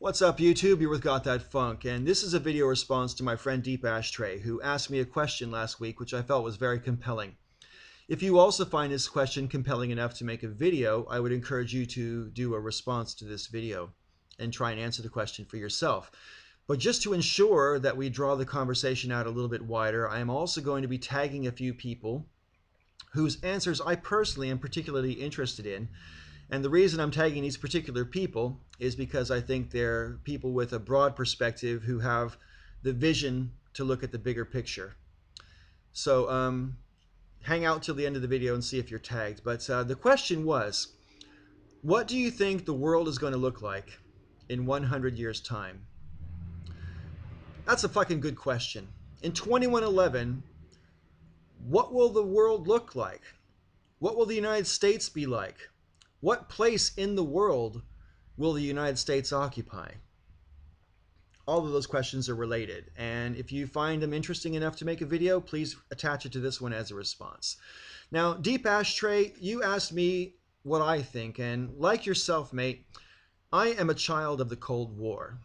What's up, YouTube? You're with gothatfunk, and this is a video response to my friend Deep Ashtray, who asked me a question last week which I felt was very compelling. If you also find this question compelling enough to make a video, I would encourage you to do a response to this video and try and answer the question for yourself. But just to ensure that we draw the conversation out a little bit wider, I am also going to be tagging a few people whose answers I personally am particularly interested in. And the reason I'm tagging these particular people is because I think they're people with a broad perspective who have the vision to look at the bigger picture. So hang out till the end of the video and see if you're tagged. But the question was, what do you think the world is going to look like in 100 years' time? That's a fucking good question. In 2111, what will the world look like? What will the United States be like? What place in the world will the United States occupy? All of those questions are related, and if you find them interesting enough to make a video, please attach it to this one as a response. Now, Deep Ashtray, you asked me what I think, and like yourself, mate, I am a child of the Cold War.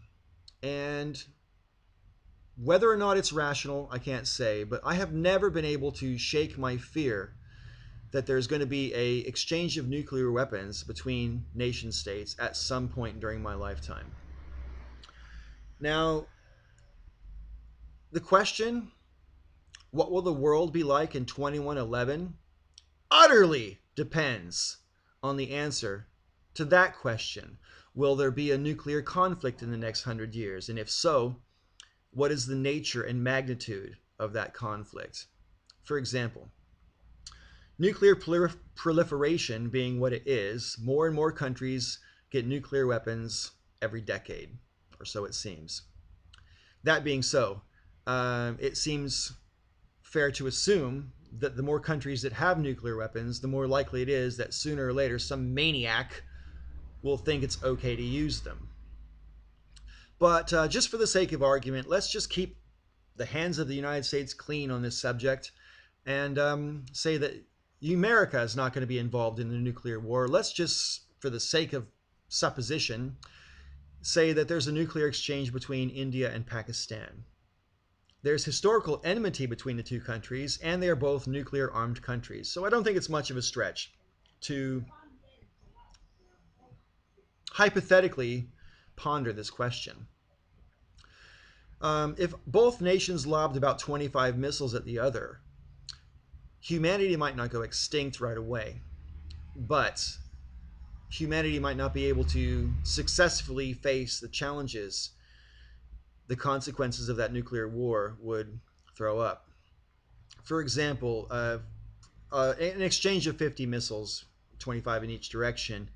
And whether or not it's rational, I can't say, but I have never been able to shake my fear that there's going to be an exchange of nuclear weapons between nation states at some point during my lifetime. Now, the question, what will the world be like in 2111, utterly depends on the answer to that question. Will there be a nuclear conflict in the next 100 years? And if so, what is the nature and magnitude of that conflict? For example, nuclear proliferation being what it is, more and more countries get nuclear weapons every decade, or so it seems. That being so, it seems fair to assume that the more countries that have nuclear weapons, the more likely it is that sooner or later some maniac will think it's okay to use them. But just for the sake of argument, let's just keep the hands of the United States clean on this subject and say that America is not going to be involved in the nuclear war. Let's just, for the sake of supposition, say that there's a nuclear exchange between India and Pakistan. There's historical enmity between the two countries, and they are both nuclear-armed countries. So I don't think it's much of a stretch to hypothetically ponder this question. If both nations lobbed about 25 missiles at the other, humanity might not go extinct right away, but humanity might not be able to successfully face the challenges the consequences of that nuclear war would throw up. For example, an exchange of 50 missiles, 25 in each direction,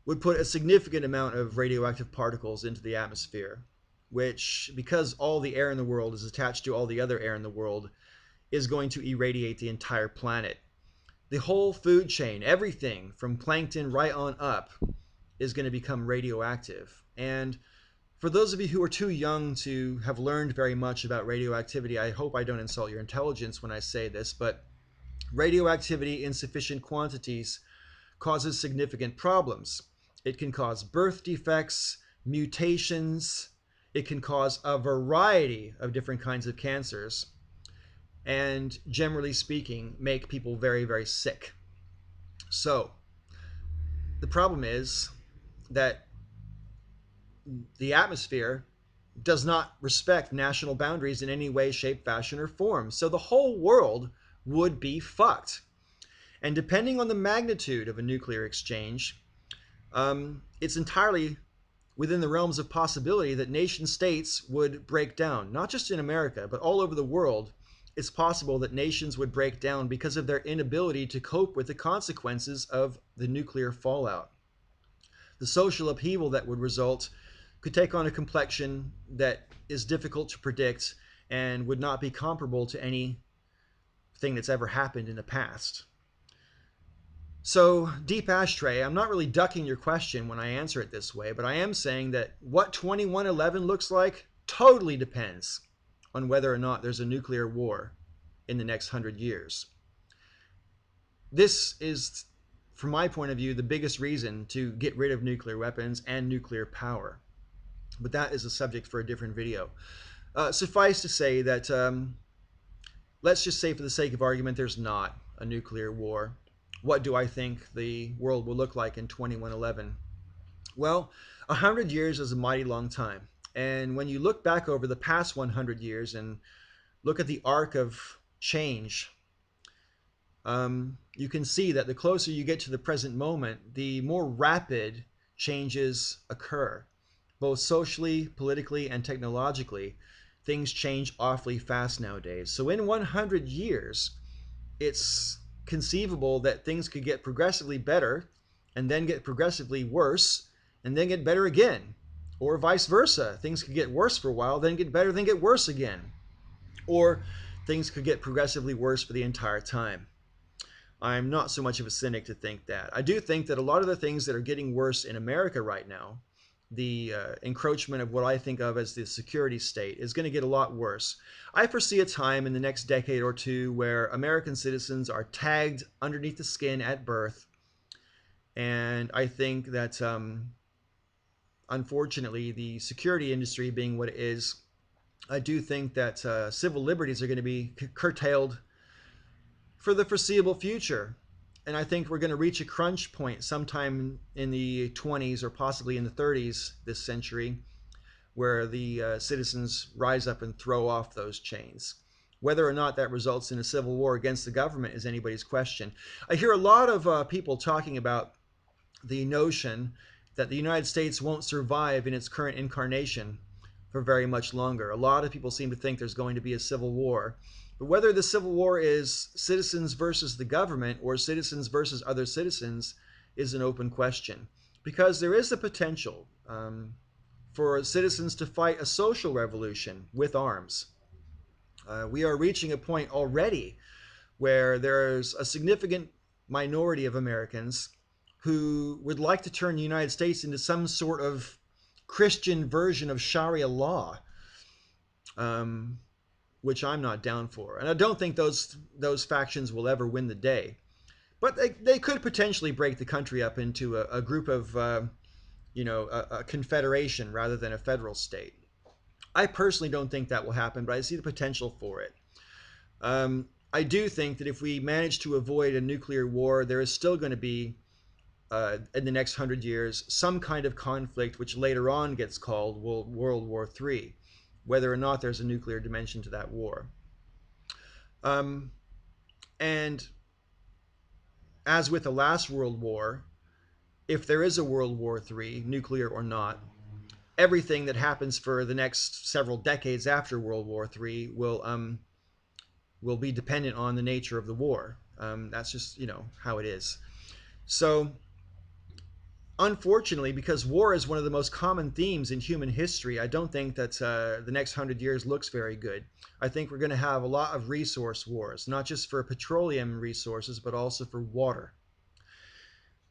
would put a significant amount of radioactive particles into the atmosphere, which, because all the air in the world is attached to all the other air in the world, is going to irradiate the entire planet. The whole food chain, everything from plankton right on up, is going to become radioactive. And for those of you who are too young to have learned very much about radioactivity, I hope I don't insult your intelligence when I say this, but radioactivity in sufficient quantities causes significant problems. It can cause birth defects, mutations, it can cause a variety of different kinds of cancers, and generally speaking, make people very, very sick. So the problem is that the atmosphere does not respect national boundaries in any way, shape, fashion, or form. So the whole world would be fucked. And depending on the magnitude of a nuclear exchange, it's entirely within the realms of possibility that nation states would break down. Not just in America, but all over the world. It's possible that nations would break down because of their inability to cope with the consequences of the nuclear fallout. The social upheaval that would result could take on a complexion that is difficult to predict and would not be comparable to anything that's ever happened in the past. So, Deep Ashtray, I'm not really ducking your question when I answer it this way, but I am saying that what 2111 looks like totally depends on whether or not there's a nuclear war in the next 100 years. This is, from my point of view, the biggest reason to get rid of nuclear weapons and nuclear power. But that is a subject for a different video. Suffice to say that let's just say, for the sake of argument, there's not a nuclear war. What do I think the world will look like in 2111? Well, 100 years is a mighty long time. And when you look back over the past 100 years and look at the arc of change, you can see that the closer you get to the present moment, the more rapid changes occur, both socially, politically, and technologically. Things change awfully fast nowadays. So in 100 years, it's conceivable that things could get progressively better and then get progressively worse and then get better again. Or vice versa. Things could get worse for a while, then get better, then get worse again. Or things could get progressively worse for the entire time. I'm not so much of a cynic to think that. I do think that a lot of the things that are getting worse in America right now, the encroachment of what I think of as the security state, is going to get a lot worse. I foresee a time in the next decade or two where American citizens are tagged underneath the skin at birth. And I think that, unfortunately, the security industry being what it is, I do think that civil liberties are going to be curtailed for the foreseeable future. And I think we're going to reach a crunch point sometime in the 20s or possibly in the 30s this century, where the citizens rise up and throw off those chains. Whether or not that results in a civil war against the government is anybody's question. I hear a lot of people talking about the notion that the United States won't survive in its current incarnation for very much longer. A lot of people seem to think there's going to be a civil war. But whether the civil war is citizens versus the government or citizens versus other citizens is an open question. Because there is the potential for citizens to fight a social revolution with arms. We are reaching a point already where there's a significant minority of Americans who would like to turn the United States into some sort of Christian version of Sharia law, which I'm not down for. And I don't think those factions will ever win the day. But they could potentially break the country up into a group of, a confederation rather than a federal state. I personally don't think that will happen, but I see the potential for it. I do think that if we manage to avoid a nuclear war, there is still going to be, in the next 100 years, some kind of conflict which later on gets called World War III, whether or not there's a nuclear dimension to that war. And as with the last World War, if there is a World War III, nuclear or not, everything that happens for the next several decades after World War III will be dependent on the nature of the war. That's just, how it is. So, unfortunately, because war is one of the most common themes in human history, I don't think that the next 100 years looks very good. I think we're going to have a lot of resource wars, not just for petroleum resources, but also for water.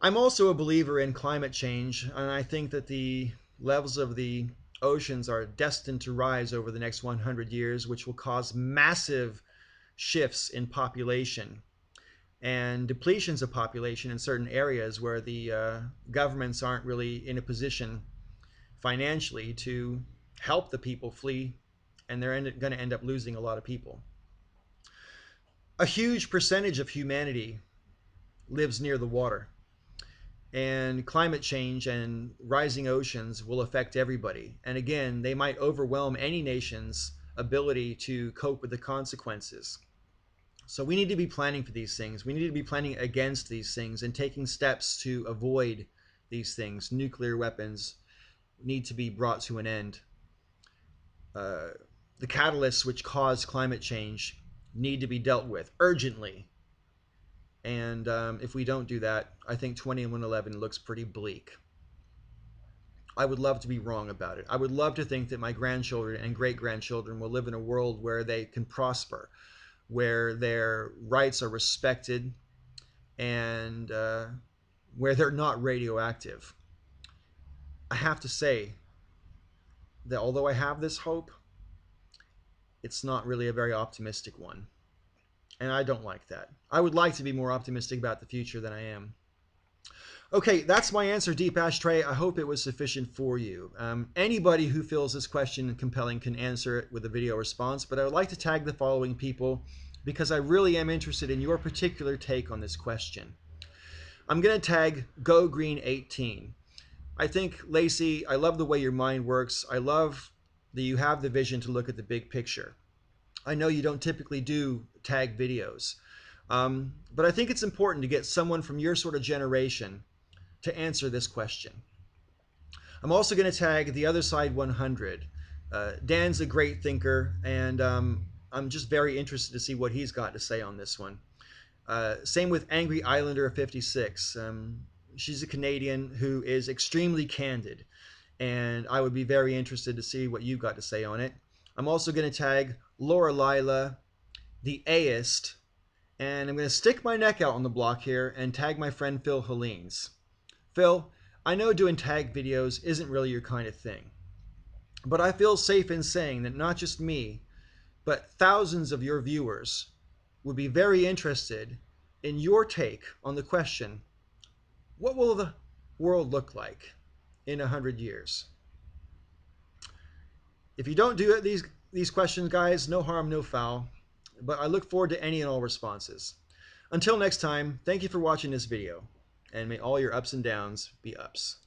I'm also a believer in climate change, and I think that the levels of the oceans are destined to rise over the next 100 years, which will cause massive shifts in population and depletions of population in certain areas where the governments aren't really in a position financially to help the people flee, and they're going to end up losing a lot of people. A huge percentage of humanity lives near the water, and climate change and rising oceans will affect everybody. And again, they might overwhelm any nation's ability to cope with the consequences. So we need to be planning for these things. We need to be planning against these things and taking steps to avoid these things. Nuclear weapons need to be brought to an end. The catalysts which cause climate change need to be dealt with urgently. And if we don't do that, I think 2111 looks pretty bleak. I would love to be wrong about it. I would love to think that my grandchildren and great-grandchildren will live in a world where they can prosper, where their rights are respected, and where they're not radioactive. I have to say that although I have this hope, it's not really a very optimistic one. And I don't like that. I would like to be more optimistic about the future than I am. Okay, that's my answer, Deep Ashtray. I hope it was sufficient for you. Anybody who feels this question compelling can answer it with a video response, but I would like to tag the following people because I really am interested in your particular take on this question. I'm going to tag Go Green 18. I think, Lacey, I love the way your mind works. I love that you have the vision to look at the big picture. I know you don't typically do tag videos, but I think it's important to get someone from your sort of generation to answer this question. I'm also going to tag the other side 100. Dan's a great thinker, and I'm just very interested to see what he's got to say on this one. Same with Angry Islander 56. She's a Canadian who is extremely candid, and I would be very interested to see what you've got to say on it. I'm also going to tag Laura Lila, the Aist, and I'm going to stick my neck out on the block here and tag my friend Phil Helines. Phil, I know doing tag videos isn't really your kind of thing, but I feel safe in saying that not just me, but thousands of your viewers would be very interested in your take on the question, what will the world look like in 100 years? If you don't do it, these questions, guys, no harm, no foul, but I look forward to any and all responses. Until next time, thank you for watching this video, and may all your ups and downs be ups.